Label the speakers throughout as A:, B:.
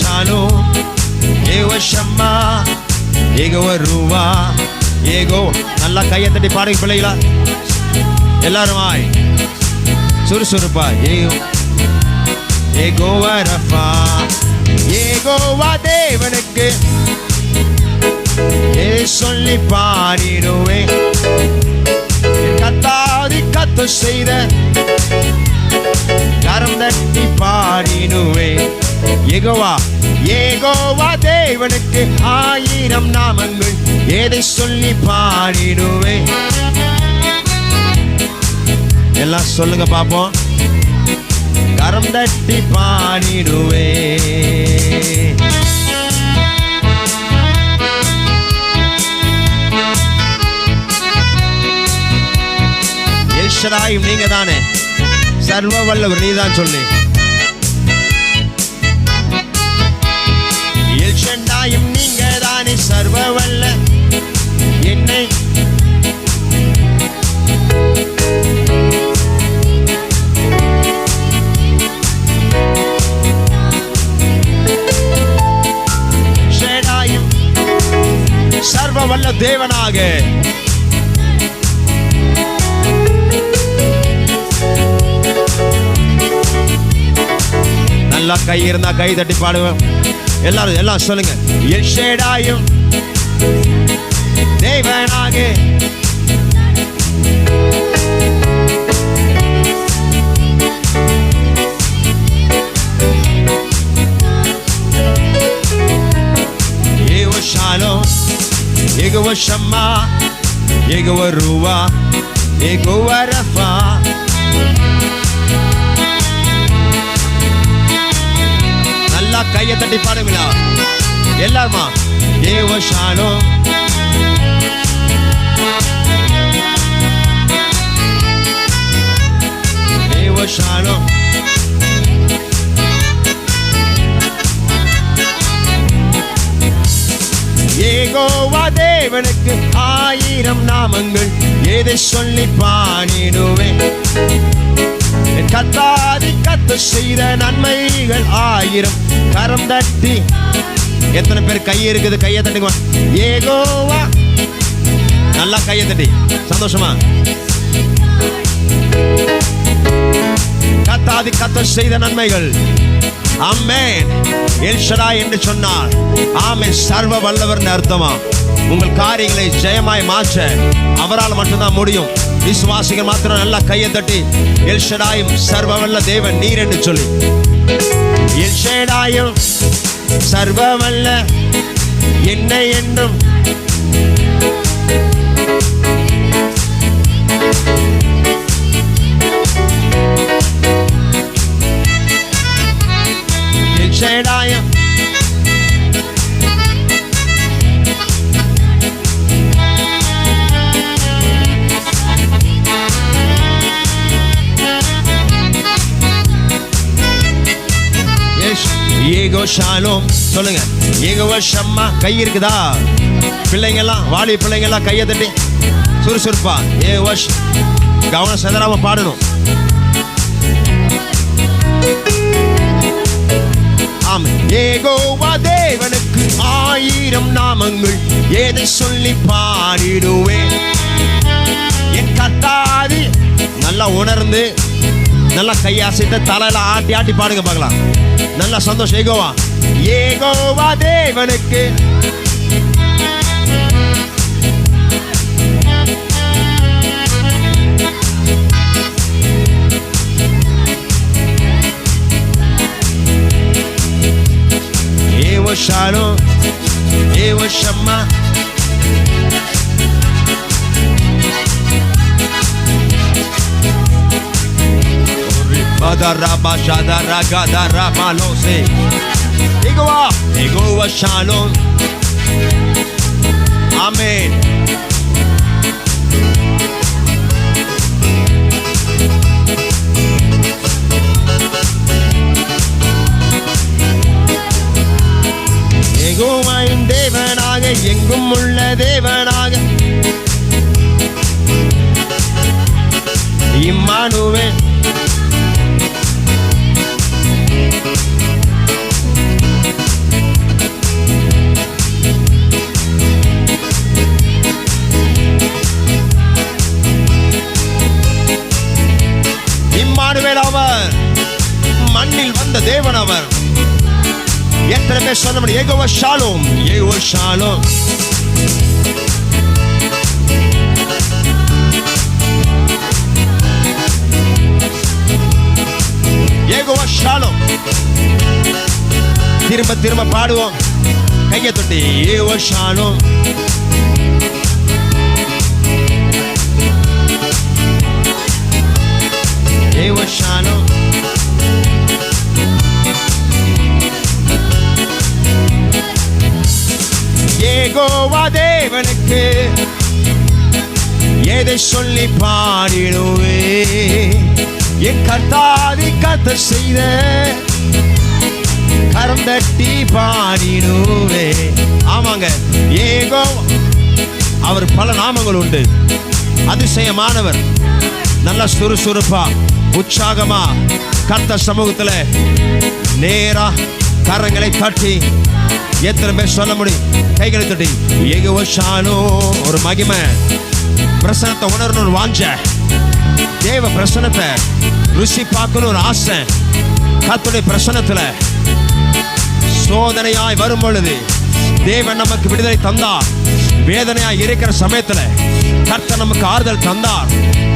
A: Shalom, Jehovah ஷம்மா, Jehovah ரூவா, நல்லா கையை தட்டி பாடுங்க பிள்ளைகளா எல்லாருமாய் சுறுசுறுப்பா. யெகோவா ரஃபா, யெகோவா தேவனுக்கு சொல்லி பாடிடுவேன். கத்தாதி கத்து செய்த கரம் தட்டி பாடிடுவேன். யெகோவா தேவனுக்கு 1000 நாமங்கள், எதை சொல்லி பாடிடுவேன். எல்லாம் சொல்லுங்க பாப்போம். கரம் தட்டி பாடிடுவேன். எல்ஷடாயும் நீங்க தானே, சர்வ வல்லவர் நீதான் சொல்லு. எல்ஷடாயும் நீங்க தானே, சர்வ வல்ல என்னை சர்வ வல்ல தேவனாக நல்லா கை இருந்தா கை தட்டி பாடுவேன். எல்லாரும் எல்லாம் சொல்லுங்க. எல்ஷடாயும் தேவனாக யெகோவா ஷாலோம், யெகோவா ஷம்மா, யெகோவா ரூவா, யெகோவா ரஃபா. நல்லா கையை தட்டி பாடுங்களா எல்லாருமா. Jehovah Shalom, Jehovah Shalom, Jehovah தேவனுக்கு 1000 நாமங்கள், எதை சொல்லி பாடிடுவேன். கத்தாதி கத்து செய்த நன்மைகள் 1000, கரம் தட்டி. எத்தனை பேர் கை இருக்குது? கையை தட்டுங்க. யெகோவா நல்லா கையை தட்டி சந்தோஷமா. கத்தாதி கத்து செய்த நன்மைகள். ஆமென். எல்ஷடாய் என்று சொன்னார். ஆமென். சர்வ வல்லவர் அர்த்தமா. உங்கள் காரியங்களை ஜெயமாய் மாற்ற அவரால் மட்டும்தான் முடியும். விசுவாசிகள் மாத்திரம் நல்லா கையை தட்டி எல்ஷடாயும் சர்வ வல்ல தேவன் நீர் என்று சொல்லி. எல்ஷடாயும் சர்வ வல்ல என்னை என்றும் எல்ஷடாயும் யெகோவா ஷாலோம் சொல்லுங்க. யெகோவா ஷம்மா கை இருக்குதா? பிள்ளைங்கெல்லாம் வாலி பிள்ளைங்கெல்லாம் கையை தட்டி சுறுசுறுப்பா. யெகோவா கவனம் செதறாம பாடணும். ஆமென். யெகோவா தேவனுக்கு 1000 நாமங்கள், எதை சொல்லி பாடிடுவேன். என் கத்தாதி நல்லா உணர்ந்து நல்லா கையாசிட்டு தலையில ஆட்டி ஆட்டி பாடுங்க பார்க்கலாம். நல்ல சந்தோஷம். யெகோவா தேவனுக்கு யெகோவா ஷாலோம், யெகோவா ஷம்மா, யெகோவா ஷாலோம். ஆமென். யெகோவாவின் தேவனாக எங்கும் உள்ள தேவனாக இம்மானுவேல். எத்தனை பேர் சொல்ல முடியும்? Jehovah Shalom, Jehovah Shalom. Jehovah Shalom. திரும்ப திரும்ப பாடுவோம், கையை தொட்டி. Jehovah Shalom, Jehovah Shalom. Jehovah தேவனுக்கு எதை சொல்லி பாடிடுவே? என் கர்த்தாதி கர்த்தர் செய்த கரம் தட்டி பாடிடுவே. ஆமாங்க, யெகோவா அவர் பல நாமங்கள் உண்டு. அதிசயமானவர், நல்ல சுறுசுறுப்பா உற்சாகமா கர்த்தர் சமூகத்துல நேரா கரங்களை தட்டி. எத்தனை பேர் சொல்ல முடியும்? கைகளை தட்டி. யெகோவா ஷாலோம். ஒரு மகிமை, பிரசனத்தை உணரணும் ஒரு வாஞ்ச, தேவ பிரசனத்தை ருசி பார்க்கணும் ஒரு ஆசை. கர்த்தருடைய பிரசனத்துல சோதனையாய் வரும் பொழுது தேவன் நமக்கு விடுதலை தந்தார். வேதனையாய் இருக்கிற சமயத்துல கர்த்தர் நமக்கு ஆறுதல் தந்தார்.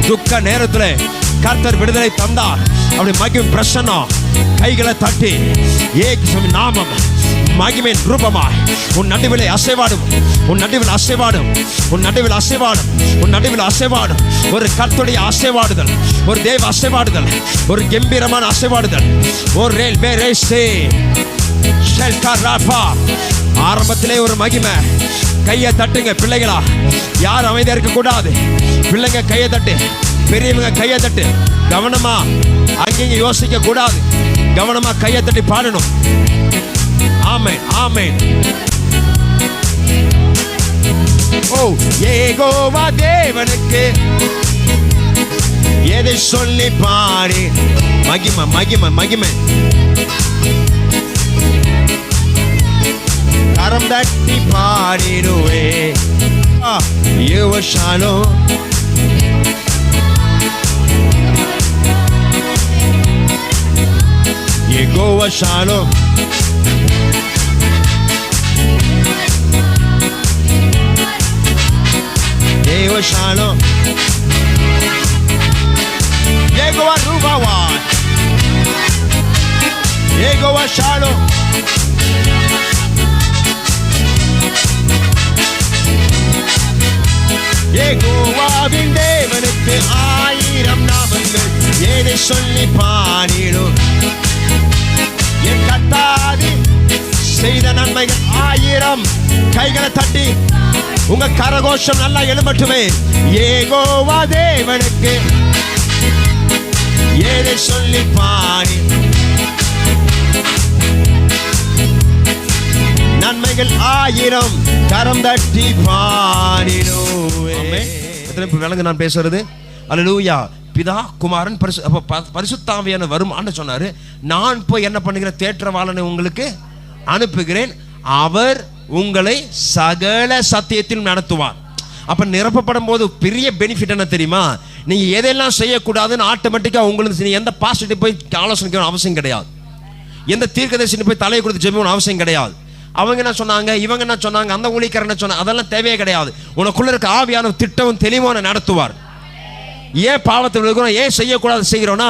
A: துக்க நேரத்துல கர்த்தர் விடுதலை தந்தார். அப்படி மகிமை பிரசன்னம். கைகளை தட்டி இயேசுவின் நாமம் மகிமையின் ரூபமாய் உன் நடுவிலே அசைவாடும், உன் நடுவில் அசைவாடும், உன் நடுவில் அசைவாடும், உன் நடுவில் அசைவாடும். ஒரு கர்த்தருடைய அசைவாடுதல், ஒரு தேவ அசைவாடுதல், ஒரு கம்பீரமான அசைவாடுதல். ஒரு ரேல் பேரேசே ஷெல்காராபா. ஆரம்பத்திலே ஒரு மகிமை. கையை தட்டுங்க பிள்ளைகளா, யார் அமைதியா இருக்க கூடாது. பிள்ளைங்க கையை தட்டு, பெரியவங்க கையை தட்டு. கவனமா அங்கேயும் யோசிக்க கூடாது. கவனமா கையை தட்டி பாடணும். ஆமென், ஆமென். ஓ யெகோவா தேவனுக்கு எதை சொல்லி பாடி. மகிமை, மகிமை, மகிமை. கரம் தட்டி பாடிடுவே. Jehovah Shalom, Jehovah Shalom. Jehovah Shalom. Jehovah ரூபாவா. Jehovah Shalom. யெகோவாவின் தேவனுக்கு 1000 நாமங்கள் எதை சொல்லி பாடிடும். என் கர்த்தாதி செய்த நன்மைகள் 1000. கைகளை தட்டி உங்க கரகோஷம் நல்லா எழும்பட்டுமே. யெகோவா தேவனுக்கு எதை சொல்லி பாடி. நன்மைகள் 1000 கரம் தட்டி பாடிடுவே. விளங்கு நான் பேசுறது? அல்லேலூயா. பிதா குமாரன் பரிசுத்த ஆவியானவர் வருமான்னு சொன்னாரு. நான் போய் என்ன பண்ணுகிறேன்? தேற்றவாளனை உங்களுக்கு அனுப்புகிறேன், அவர் உங்களை சகல சத்தியத்தில் நடத்துவார். அப்ப நிரப்பப்படும் போது பெரிய பெனிஃபிட் என்ன தெரியுமா? நீங்க எதெல்லாம் செய்யக்கூடாதுன்னு ஆட்டோமேட்டிக்கா உங்களுக்கு எந்த பாஸ்டர் போய் ஆலோசனை அவசியம் கிடையாது. எந்த தீர்க்கதரிசி போய் தலையை கொடுத்து ஜெபிக்கணும் அவசியம் கிடையாது. அவங்க என்ன சொன்னாங்க, இவங்க என்ன சொன்னாங்க, அந்த ஊழியக்காரன் என்ன சொன்னாங்க, அதெல்லாம் தேவையே கிடையாது. உனக்குள்ள இருக்க ஆவியான திட்டமும் தெளிவான நடத்துவார். ஏன் பாவத்தை விழுகிறோம், ஏன் செய்யக்கூடாது செய்கிறோம்னா,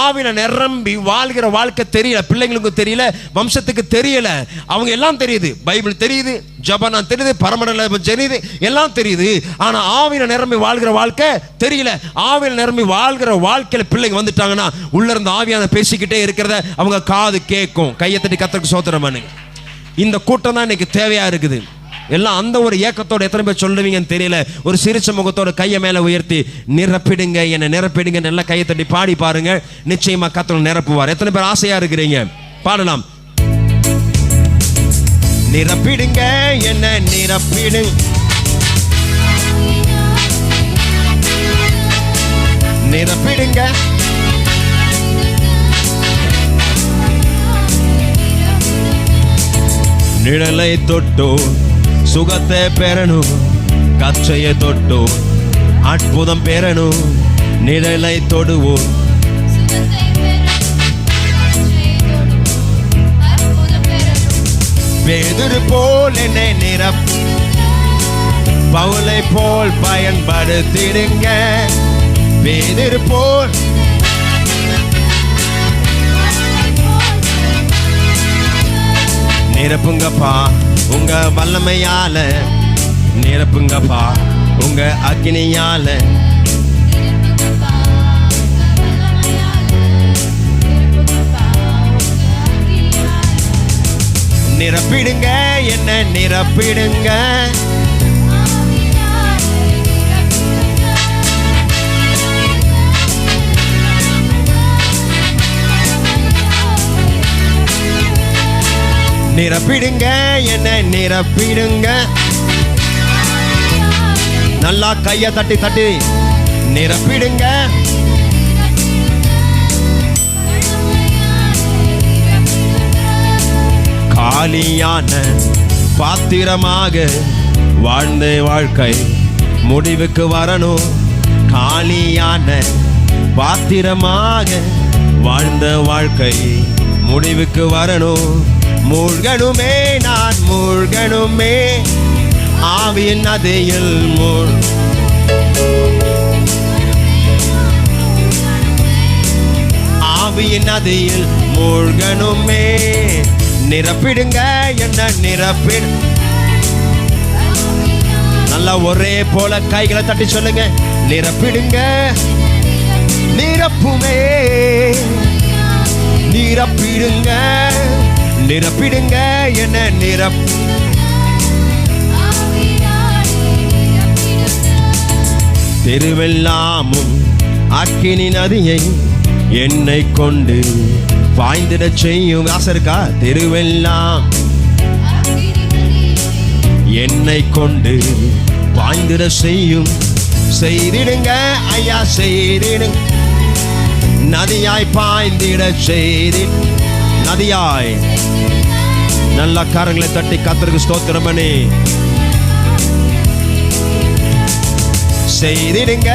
A: ஆவியில நிரம்பி வாழ்கிற வாழ்க்கை தெரியல. பிள்ளைங்களுக்கு தெரியல, வம்சத்துக்கு தெரியல. அவங்க எல்லாம் தெரியுது, பைபிள் தெரியுது, ஜபனா தெரியுது, பரமண்டல தெரியுது, எல்லாம் தெரியுது. ஆனா ஆவியில நிரம்பி வாழ்கிற வாழ்க்கை தெரியல. ஆவியில நிரம்பி வாழ்கிற வாழ்க்கையில பிள்ளைங்க வந்துட்டாங்கன்னா உள்ள இருந்து ஆவியான பேசிக்கிட்டே இருக்கிறத அவங்க காது கேட்கும். கையை தட்டி கர்த்தருக்கு ஸ்தோத்திரம் பண்ணுங்க. இந்த கூட்டம் தான் இன்னைக்கு தேவையா இருக்குது. எல்லாம் அந்த ஒரு ஏக்கத்தோட எத்தனை பேர் சொல்லுவீங்கன்னு தெரியல. ஒரு சிரிச்ச முகத்தோட கையை மேல உயர்த்தி நிரப்பிடுங்க, என்ன நிரப்பிடுங்க, நல்லா கையை தட்டி பாடி பாருங்க. நிச்சயமா கர்த்தர் நிரப்புவார். எத்தனை பேர் ஆசையா இருக்கிறீங்க? பாடலாம். நிரப்பிடுங்க, என்ன நிரப்பிடுங்க, நிரப்பிடுங்க. நிழலை தொட்டோ சுகத்தை பெறணும், கச்சையை தொட்டோ அற்புதம் பெறணும். நிழலை தொடுவோம், பேதுரு போல் என்னை பவுலை போல் பயன்படுத்திடுங்க. பேதுரு போல் நிரப்புங்கப்பா உங்க வல்லமையால, நிரப்புங்கப்பா உங்க அக்கினியால. நிரப்பிடுங்க என்ன நிரப்பிடுங்க. நிரப்பிடுங்க என்ன நிரப்பிடுங்க. நல்லா கைய தட்டி தட்டி நிரப்பிடுங்க. காலியான பாத்திரமாக வாழ்ந்த வாழ்க்கை முடிவுக்கு வரணும். காலியான பாத்திரமாக வாழ்ந்த வாழ்க்கை முடிவுக்கு வரணும். மூழ்கணுமே நான் மூழ்கணுமே ஆவியின் நதியில் ஆவியின் நதியில் மூழ்கணுமே. நிரப்பிடுங்க என்ன நிரப்பிடு. நல்லா ஒரே போல கைகளை தட்டி சொல்லுங்க. நிரப்பிடுங்க நிரப்புமே. நிரப்பிடுங்க நிரப்பிடுங்க என்ன தெருவெல்லாமும் அக்கினி நதியை என்னை கொண்டு பாய்ந்திட செய்யும். ஆசருக்கா தெருவெல்லாம் என்னை கொண்டு பாய்ந்திட செய்யும். செய்திடுங்க ஐயா செய்திடுங்க. நதியாய் பாய்ந்திட செய்தி நதியாய். நல்ல கரங்களை தட்டி கர்த்தருக்கு ஸ்தோத்திரம் பண்ணி செய்திடுங்க.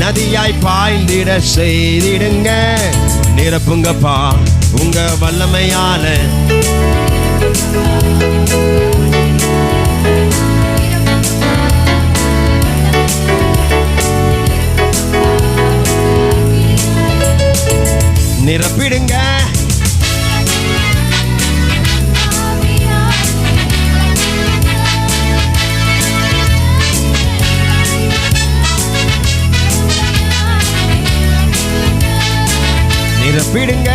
A: நதியாய் பாய்ந்திட செய்திடுங்க. நிரப்புங்கப்பா உங்க வல்லமையால. நிரப்பிடுங்க நிரப்பிடுங்க.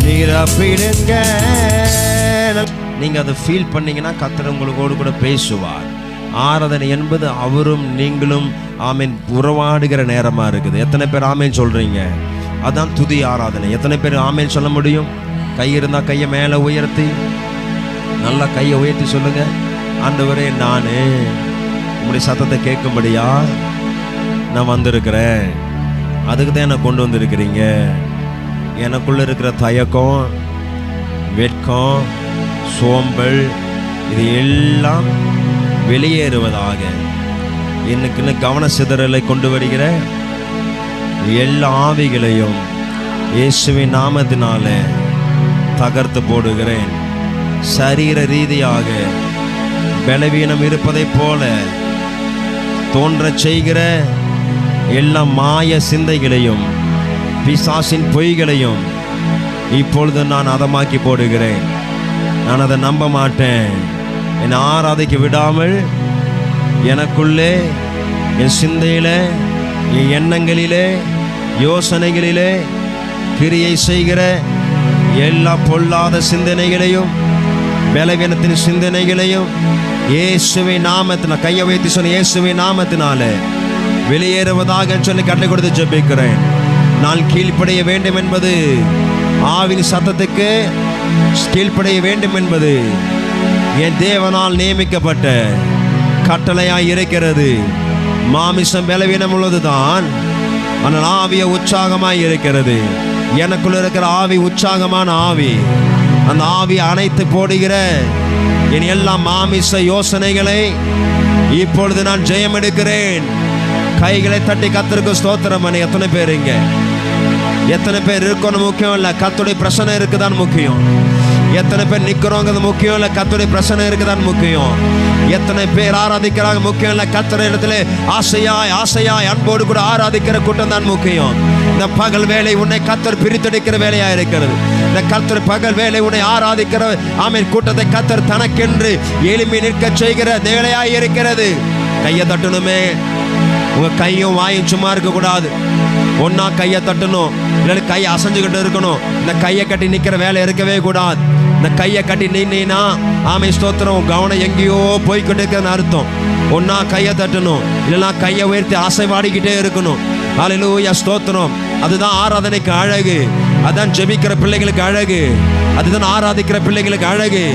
A: நிரப்பிடுங்க. நீங்க அதை ஃபீல் பண்ணீங்கன்னா கர்த்தர் உங்களோடு கூட பேசுவார். ஆராதனை என்பது அவரும் நீங்களும் ஆமீன் உறவாடுகிற நேரமா இருக்குது. எத்தனை பேர் ஆமீன் சொல்றீங்க? அதான் துதி ஆராதனை. எத்தனை பேர் ஆமீன் சொல்ல முடியும்? கை இருந்தா கையை மேலே உயர்த்தி நல்லா கையை உயர்த்தி சொல்லுங்க. ஆண்டவரே நான் உங்களுடைய சத்தத்தை கேட்கும்படியா நான் வந்திருக்கிறேன். அதுக்கு தான் என்னை கொண்டு வந்திருக்கிறீங்க. எனக்குள்ள இருக்கிற தயக்கம், வெட்கம், சோம்பல் இது எல்லாம் வெளியேறுவதாக. இன்னைக்குன்னு கவன சிதறலை கொண்டு வருகிற எல்லா ஆவிகளையும் இயேசுவின் நாமத்தினால தகர்த்து போடுகிறேன். சரீர ரீதியாக பலவீனம் இருப்பதைப் போல தோன்ற செய்கிற எல்லா மாய சிந்தைகளையும் பிசாசின் பொய்களையும் இப்பொழுது நான் அதமாக்கி போடுகிறேன். நான் அதை நம்ப மாட்டேன். என்னை ஆராதிக்க விடாமல் எனக்குள்ளே, என் சிந்தையில, என் எண்ணங்களிலே, யோசனைகளிலே கிரியை செய்கிற எல்லா பொல்லாத சிந்தனைகளையும் பலவீனத்தின் சிந்தனைகளையும் இயேசுவின் நாமத்தினால் கையை வைத்து சொன்ன இயேசுவின் நாமத்தினால வெளியேறுவதாக சொல்லி கட்டளை கொடுத்து ஜெபிக்கிறேன். நான் கீழ்ப்படைய வேண்டும் என்பது, ஆவின் சத்தத்துக்கு கீழ்ப்படைய வேண்டும் என்பது என் தேவனால் நியமிக்கப்பட்ட கட்டளையாய் இருக்கிறது. மாமிசம் பலவீனம் உள்ளதுதான், ஆனால் ஆவிய உற்சாகமாய் இருக்கிறது. எனக்குள்ள இருக்கிற ஆவி உற்சாகமான ஆவி. அந்த ஆவி அணைத்து போடுகிற என் எல்லா மாமிச யோசனைகளை இப்பொழுது நான் ஜெயம் எடுக்கிறேன். கைகளை தட்டி கர்த்தருக்கு ஸ்தோத்திரம் பண்ணி. எத்தனை பேர் இங்க, எத்தனை பேர் இருக்கணும் முக்கியம் இல்ல, கர்த்தருடைய பிரசன்னம் இருக்குதான் முக்கியம். எத்தனை பேர் நிக்கிறோங்கிறது முக்கியம் இல்ல, கர்த்தருடைய பிரசன்னம் இருக்குதான் முக்கியம். எத்தனை பேர் ஆராதிக்கிறாங்க முக்கியம் இல்ல, கர்த்தருடைய இடத்துல ஆசையாய் ஆசையாய் அன்போடு கூட ஆராதிக்கிற கூட்டம் தான் முக்கியம். இந்த பகல் வேலை உன்னை கர்த்தர் பிரித்தெடுக்கிற வேலையா இருக்கிறது. இந்த கர்த்தர் பகல் வேலை உன்னை ஆராதிக்கிற ஆமென் கூட்டத்தை கர்த்தர் தனக்கென்று எளிமை நிற்க செய்கிற வேலையாய் இருக்கிறது. கையை தட்டணுமே. உங்க கையும் வாயும் சும்மா இருக்க கூடாது. ஒன்னா கையை தட்டணும், இல்லை கையை அசைஞ்சுக்கிட்டு இருக்கணும். இந்த கையை கட்டி நிக்கிற வேலை இருக்கவே கூடாது. இந்த கையை கட்டி நீனா ஆமை ஸ்தோத்திரம் கவனம் எங்கேயோ போய்கிட்டு இருக்குன்னு அர்த்தம். ஒன்னா கையை தட்டணும், இல்லைன்னா கையை உயர்த்தி ஆசைவாடிக்கிட்டே இருக்கணும். ஹல்லேலூயா ஸ்தோத்திரம். அதுதான் ஆராதனைக்கு அழகு. அதான் ஜெபிக்கிற பிள்ளைகளுக்கு அழகு. அதுதான் ஆராதிக்கிற பிள்ளைகளுக்கு அழகு.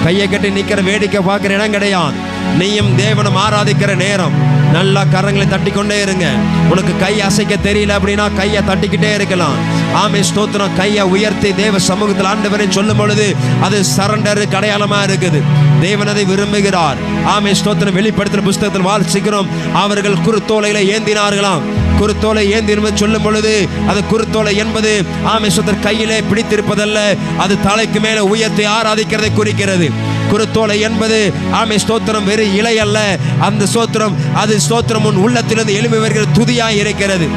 A: கையை கட்டி நிக்கிற வேடிக்கை பார்க்கிற இடம் கிடையாது. நீயும் தேவனும் ஆராதிக்கிற நேரம் நல்லா கரங்களை தட்டி கொண்டே இருங்க. உனக்கு கை அசைக்க தெரியல அப்படின்னா கையை தட்டிக்கிட்டே இருக்கலாம். ஆமே ஸ்தோத்திரம். கையை உயர்த்தி தேவ சமூகத்தில் ஆண்டவரை சொல்லும் பொழுது அது சரண்டர் அடையாளமா இருக்குது. தேவன் அதை விரும்புகிறார். ஆமே ஸ்தோத்திரம். வெளிப்படுத்தின புஸ்தகத்தில் வாசிக்கிறோம், அவர்கள் குருத்தோலைகளை ஏந்தினார்களாம். குருத்தோலை ஏந்தி சொல்லும் பொழுது அது குருத்தோலை என்பது ஆமே ஸ்தோத்திரம் கையிலே பிடித்திருப்பதல்ல, அது தலைக்கு மேலே உயர்த்தி ஆராதிக்கிறதை குறிக்கிறது. குருத்தோலை என்பது ஆமே ஸ்தோத்திரம் வெறும் இலை அல்ல. அந்த ஸ்தோத்திரம் அது ஸ்தோத்திரம் உன் உள்ளத்திலிருந்து எழும்பி வருகிற துதியாய் இருக்கிறது.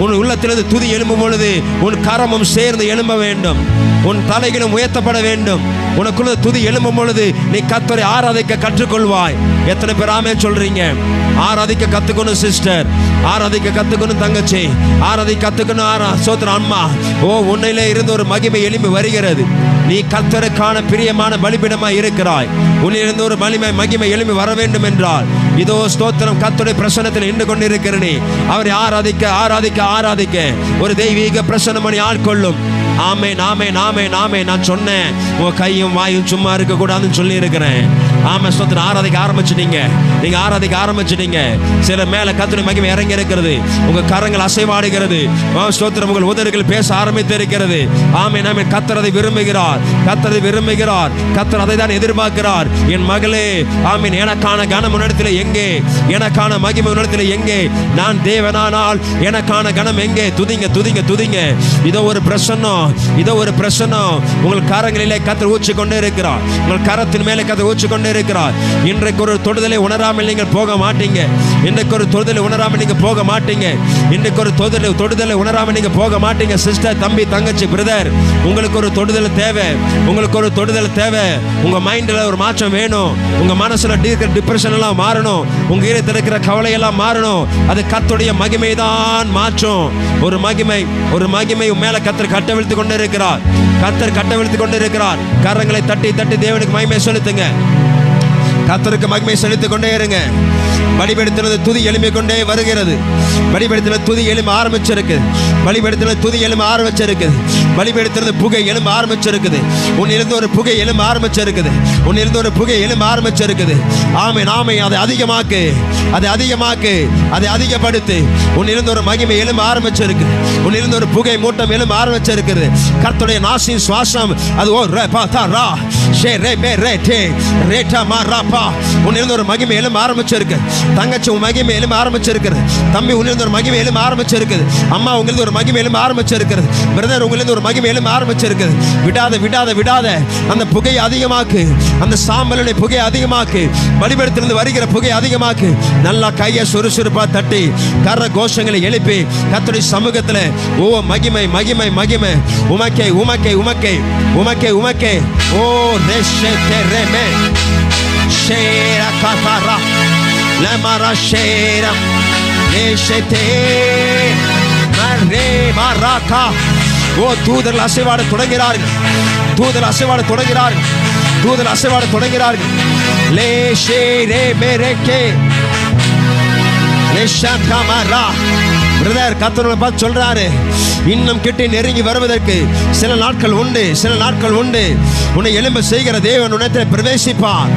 A: உன் உள்ளத்திலிருந்து துதி எழும்பும் பொழுது உன் கரமும் சேர்ந்து எழும்ப வேண்டும். உன் தலைகளும் உயர்த்தப்பட வேண்டும். உனக்குள்ள துதி எழும்பும் பொழுது நீ கர்த்தரை ஆராதிக்க கற்றுக்கொள்வாய். எத்தனை பேர் ஆமே சொல்றீங்க? ஆராதிக்க கத்துக்கணும் சிஸ்டர், ஆராதிக்க கத்துக்கணும் தங்கச்சி, ஆராதிக்க கத்துக்கணும் ஸ்தோத்திரம் அம்மா. ஓ, உன்னிலே இருந்து ஒரு மகிமை எழும்பி வருகிறது. நீ கர்த்தருக்கான பிரியமான பலிபீடமாய் இருக்கிறாய். உன்னிலிருந்து ஒரு மகிமை எழும்பி வர வேண்டும் என்றால் இதோ ஸ்தோத்திரம் கர்த்தருடைய பிரசன்னத்தில் நின்று கொண்டிருக்கிற நீ அவரை ஆராதிக்க ஆராதிக்க ஆராதிக்க ஒரு தெய்வீக பிரசன்னமணி ஆட்கொள்ளும். ஆமென் ஆமென் ஆமென் ஆமென். நான் சொன்னேன் உங்க கையும் வாயும் சும்மா இருக்க கூடாதுன்னு சொல்லி இருக்கிறேன். ஆமா ஸ்தோத்திரம். ஆராதிக்க ஆரம்பிச்சிட்டீங்க, நீங்க ஆராதிக்க ஆரம்பிச்சிட்டீங்க. சில மேல கர்த்தருடைய மகிமை இறங்கி இருக்கிறது. உங்க கரங்கள் அசைவாடுகிறது. ஸ்தோத்திரம். உங்கள் உதடுகள் பேச ஆரம்பித்து இருக்கிறது. ஆமென் ஆமென். கர்த்தர் அதை விரும்புகிறார். கர்த்தர் அதை விரும்புகிறார். கர்த்தர் அதை தான் எதிர்பார்க்கிறார். என் மகளே ஆமென், எனக்கான கனம் உன்னிடத்தில் எங்கே? எனக்கான மகிமை உன்னிடத்தில் எங்கே? நான் தேவனானால் எனக்கான கனம் எங்கே? துதிங்க துதிங்க துதிங்க. இதோ ஒரு பிரசன்னம், இதோ ஒரு பிரசன்னம் உங்கள் கரங்களிலே கர்த்தர் ஊற்றி கொண்டே இருக்கிறார். உங்கள் கரத்தின் மேலே கர்த்தர் ஊற்றி கொண்டே இருக்கிறார். இன்றைக்கு ஒரு தொடுதலை உணராமல் நீங்கள் போக மாட்டீங்க. இன்றைக்கு ஒரு தொடுதலை உணராமல் நீங்க போக மாட்டீங்க. இன்றைக்கு ஒரு தொடுதலை உணராமல் நீங்க போக மாட்டீங்க. சிஸ்டர், தம்பி, தங்கச்சி, பிரதர், உங்களுக்கு ஒரு தொடுதல் தேவை. உங்களுக்கு ஒரு தொடுதல் தேவை. உங்க மைண்ட்ல ஒரு மாற்றம் வேணும். உங்க மனசுல டிப்ரெஷன் எல்லாம் மாறணும். உங்க இதயத்தில் இருக்கிற கவலை எல்லாம் மாறணும். அது கர்த்தருடைய மகிமை தான் மாற்றும். ஒரு மகிமை மேல கர்த்தர் கட்டவிழ்த்து கொண்டு இருக்கிறார். கர்த்தர் கட்டவிழ்த்து கொண்டு இருக்கிறார். கரங்களை தட்டி தட்டி தேவனுக்கு மகிமை செலுத்துங்க. கர்த்தருக்கு மகிமை செலுத்திக் கொண்டே இருங்க. பலிபீடத்திலிருந்து துதி எழும்பிக் கொண்டே வருகிறது. பலிபீடத்திலிருந்து துதி எழும்ப ஆரம்பிச்சிருக்கு. பலிபீடத்திலிருந்து துதி எழும்ப ஆரம்பிச்சிருக்குது. பலிபீடத்திலிருந்து புகை எழும்ப ஆரம்பிச்சிருக்குது. உன்னிலிருந்து ஒரு புகை எழும்ப ஆரம்பிச்சிருக்குது. உன்னிலிருந்து ஒரு புகை எழும்ப ஆரம்பிச்சிருக்குது. ஆமென் ஆமென். அதை அதிகமாக்கு, அதை அதிகமாக்கு, அதை அதிகப்படுத்து. உன்னிலிருந்து ஒரு மகிமை எழும்ப ஆரம்பிச்சிருக்கு. உன்னிலிருந்து ஒரு புகை மூட்டம் எழும்ப ஆரம்பிச்சிருக்குது. கர்த்தருடைய நாசின் சுவாசம் அது ஓ ரே பா தா ரா ஷே ரே பே ரே டே ரே டா மா ரா பா. உன்னிலிருந்து ஒரு மகிமை எழும்ப ஆரம்பிச்சிருக்கு. தங்கச்சி உன் மகிமை எழும்ப ஆரம்பிச்சிருக்குது. தம்பி உன்னிலிருந்து ஒரு மகிமை எழும்ப ஆரம்பிச்சிருக்குது. அம்மா உங்களிருந்து ஒரு மகிமை எழும்ப ஆரம்பிச்சிருக்குது. பிரதர் உங்களிருந்து ஒரு மகிமை எழும்ப ஆரம்பிச்சிருக்குது. விடாத விடாத விடாத அந்த புகையை அதிகமாக்கு. அந்த சாம்பலுடைய புகையை அதிகமாக்கு. பலிபீடத்திலிருந்து வருகிற புகையை அதிகமாக்கு. நல்லா கையை சுறுசுறுப்பா தட்டி கர கோஷங்களை எழுப்பி கர்த்தருடைய சமூகத்தில் ஓ மகிமை மகிமை மகிமை உமக்கே உமக்கே உமக்கே உமக்கே உமக்கே. ஓ ரேஷே தெரேமே ஷேரா காதாரா லமரா ஷேரா ரேஷே மரே மராகா. ஓ தூதர்கள் அசைவாட தொடங்கிறார்கள். தூதர்கள் அசைவாட தொடங்கிறார்கள். தூதர்கள் அசைவாட தொடங்கிறார்கள். லே ஷே ரே மேரேகே லே ஷாகமரா. பிரதர் கர்த்தர் பார்த்து சொல்றாரு, இன்னும் கிட்ட நெருங்கி வருவதற்கு சில நாட்கள் உண்டு, சில நாட்கள் உண்டு. உன்னை எழும்ப செய்கிற தேவன் உன்னிடத்தில் பிரவேசிப்பார்.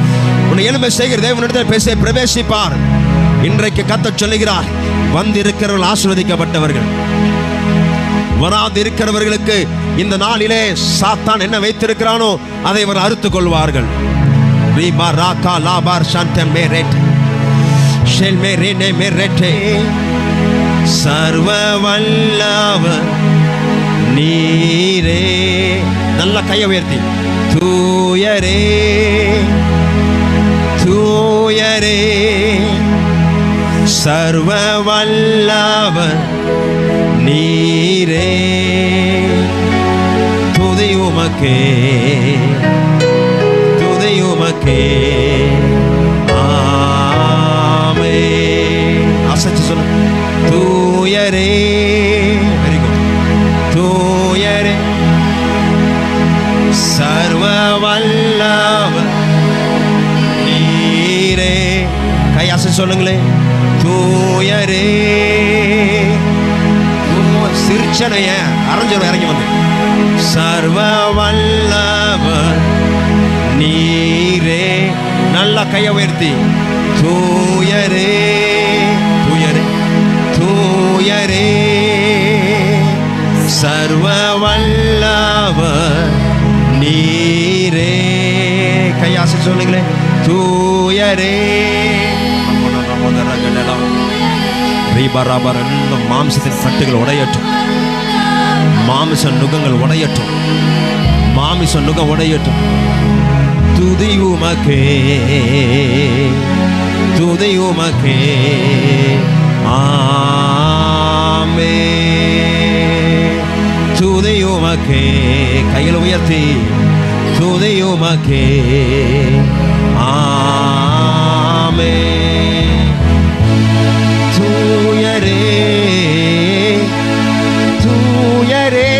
A: உன்னை எழும்ப செய்கிற தேவன் உன்னிடத்தில் பேச பிரவேசிப்பார். இன்றைக்கு கர்த்தர் சொல்லுகிறார், வந்திருக்கிறவர்கள் ஆசீர்வதிக்கப்பட்டவர்கள். வராது இருக்கிறவர்களுக்கு இந்த நாளிலே சாத்தான் என்ன வைத்திருக்கிறானோ அதை அவர் அறுத்துக் கொள்வார்கள். Ribaraka labar shante meret. Shel merene merete. Sarva vallava நீரே. நல்ல கையை உயர்த்தி தூயரே தூயரே சர்வ வல்லவர் நீரே. துதி உமக்கே துதி உமக்கே. ஆமென். அசைச்சு சொல்லு தூயரே. Very good. தூயரே சர்வ வல்லவர் நீரே. கையாசை சொல்லுங்களே தூயரே. சிரிச்சனைய அரைஞ்சவர் இறங்கி வந்து சர்வ வல்லவர் நீரே. நல்லா கையை உயர்த்தி தூயரே தூயரே தூயரே சர்வ வல்லவர் நீரே. கையாசை சொல்லுங்களே தூயரே. மாம்சத்தின் கட்டுகள் உடையட்டும். மாமிச நுகங்கள் உடையட்டும். மாமிச நுகம் உடையட்டும். துதி உமக்கே துதி உமக்கே. ஆமென். துதி உமக்கே. கையில் உயர்த்தி துதி உமக்கே. ஆமென். தூயரே தூயரே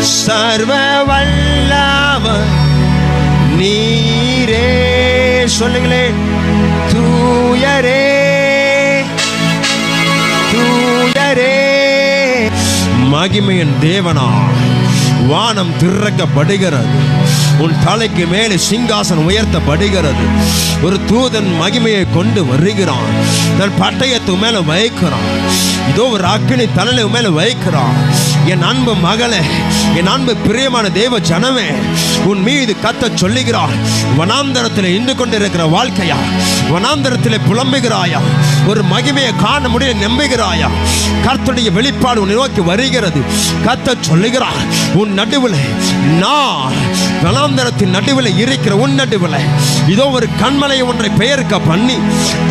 A: சர்வ வல்லவர் நீரே. சொல்லுங்களே தூயரே தூயரே. மகிமையின் தேவனா வானம் திறக்கப்படுகிறது. உன் தலைக்கு மேலே சிங்காசனம் உயர்த்தப்படுகிறது. ஒரு தூதன் மகிமையை கொண்டு வருகிறான். தன் பட்டயத்து மேல வைக்கிறான். இதோ ஒரு அக்கினி தலையில மேல வைக்கிறான். என் அன்பு மகளே, என் அன்பு பிரியமான தேவ ஜனமே, உன் மீது கத்த சொல்லுகிறார். வனாந்தரத்தில் இருந்து கொண்டிருக்கிற வாழ்க்கையா, வனாந்தரத்தில் புலம்புகிறாயா, ஒரு மகிமையை காண முடிய நம்புகிறாயா? கர்த்தருடைய வெளிப்பாடு உன்னை நோக்கி வருகிறது. கத்த சொல்லுகிறார், உன் நடுவில் நான் வனாந்தரத்தின் நடுவில் இருக்கிற உன் நடுவில் இதோ ஒரு கண்மலை ஒன்றை பெயர்க்க பண்ணி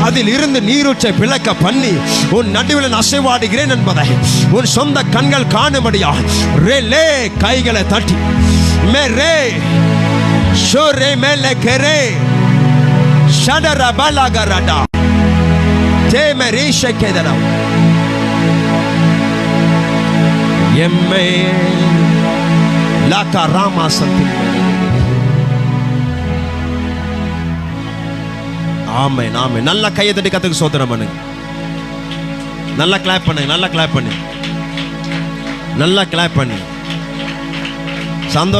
A: அதில் இருந்து நீரூற்றை பிளக்க பண்ணி உன் நடுவில் அசைவாடுகிறேன் என்பதை உன் சொந்த கண்கள் காணும்படியா ரே கைகளை தட்டி மேரே ஷோரே மேலே கரே ஷடர பலகரடா தேமரி ஷக்கேதரா எம்மே லாக்கா ராமா சந்தி. ஆமென் ஆமென். நல்ல கையை தட்டி கத்துக்கு சோதனை பண்ணுங்க. நல்லா கிளாப் பண்ணுங்க. நல்லா கிளாப் பண்ணு. நல்லா கிளாப் பண்ணு. சந்தோஷம்.